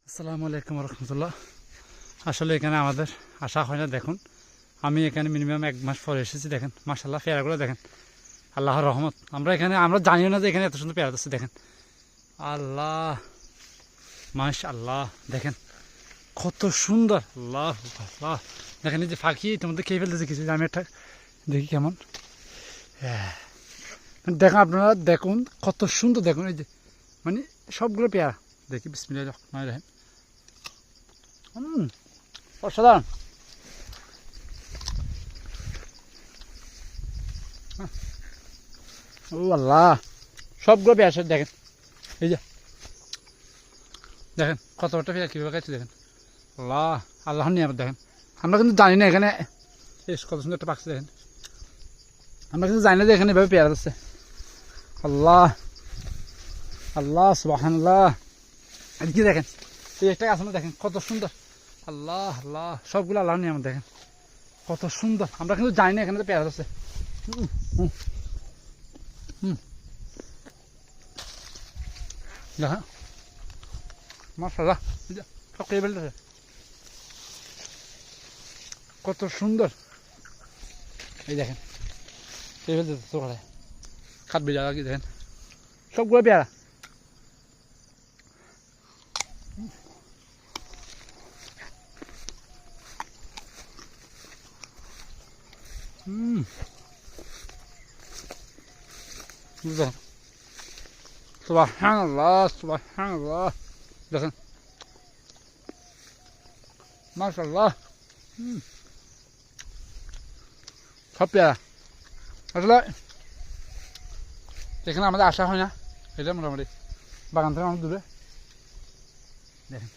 আসসালামু আলাইকুম রহমতুল্লাহ। আসলে এখানে আমাদের আসা হয় না। দেখুন, আমি এখানে মিনিমাম 1 মাস পরে এসেছি। দেখেন মাশাআল্লাহ, পেয়ারাগুলো দেখেন, আল্লাহর রহমত। আমরা জানিও না যে এখানে এত সুন্দর পেয়ারা আছে। দেখেন আল্লাহ, মাশাআল্লাহ, দেখেন কত সুন্দর। আল্লাহ আল্লাহ, দেখেন এই যে ফাঁকি তোমাদের খেয়ে ফেলতেছে কিছু। আমি একটা দেখি কেমন। দেখেন আপনারা, দেখুন কত সুন্দর। দেখুন এই যে মানে সবগুলো পেয়ারা। দেখি বিসমিল্লাহির রহমানির রহিম। অসাধারণ। ও আল্লাহ, সবগুলো পেঁয়াজ দেখেন। এই যে দেখেন কত বড়টা পেঁয়াজ কীভাবে খাইছে। দেখেন আল্লাহ, আল্লাহর নিয়ামত। দেখেন আমরা কিন্তু জানি না এখানে কত সুন্দর একটা পাকছে। দেখেন আমরা কিন্তু জানি না যে এখানে এভাবে পেঁয়াজ আছে। আল্লাহ আল্লাহ সুবহানাল্লাহ। কি দেখেন এই একটা গাছ দেখেন কত সুন্দর। আল্লাহ আল্লাহ, সবগুলো আল্লাহর নিয়ামত। দেখেন কত সুন্দর। আমরা কিন্তু জানি না এখানে তো পেঁয়াজ আছে। দেখেন মাশাআল্লাহ, সব খেয়ে ফেলতেছে। কত সুন্দর। এই দেখেন খেয়ে ফেলতেছে সকালে খাটবি জায়গা। কি দেখেন সবগুলো পেয়ারা। সুবহানাল্লাহ সুবহানাল্লাহ, দেখেন মাশাআল্লাহ। সব পেয়ারা। আসলে এখানে আমাদের আসা হয় না। এটা মোটামুটি বাগান থেকে অনেক দূরে। দেখেন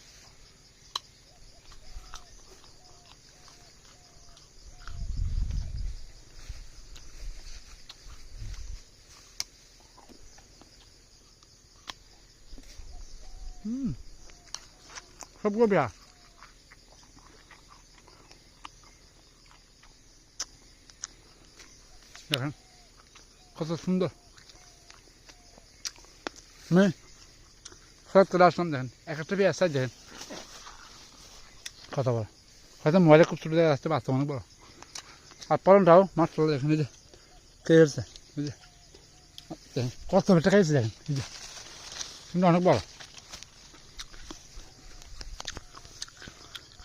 সবগুলো পেয়ারা। দেখেন কত সুন্দর। আমি সব চলে আসলাম। দেখেন এক একটা পেঁয়াজ সাইজ দেখেন কত বড়। হয়তো মোবাইলে খুব ছোটো জায়গায় আসতে পারতো, অনেক বড়। আর পরনটাও মাছ চলে দেখেন। এই যে খেয়ে ফেলছে। এই যে দেখেন কত একটা খাইছে। দেখেন এই যে কিন্তু অনেক বড়।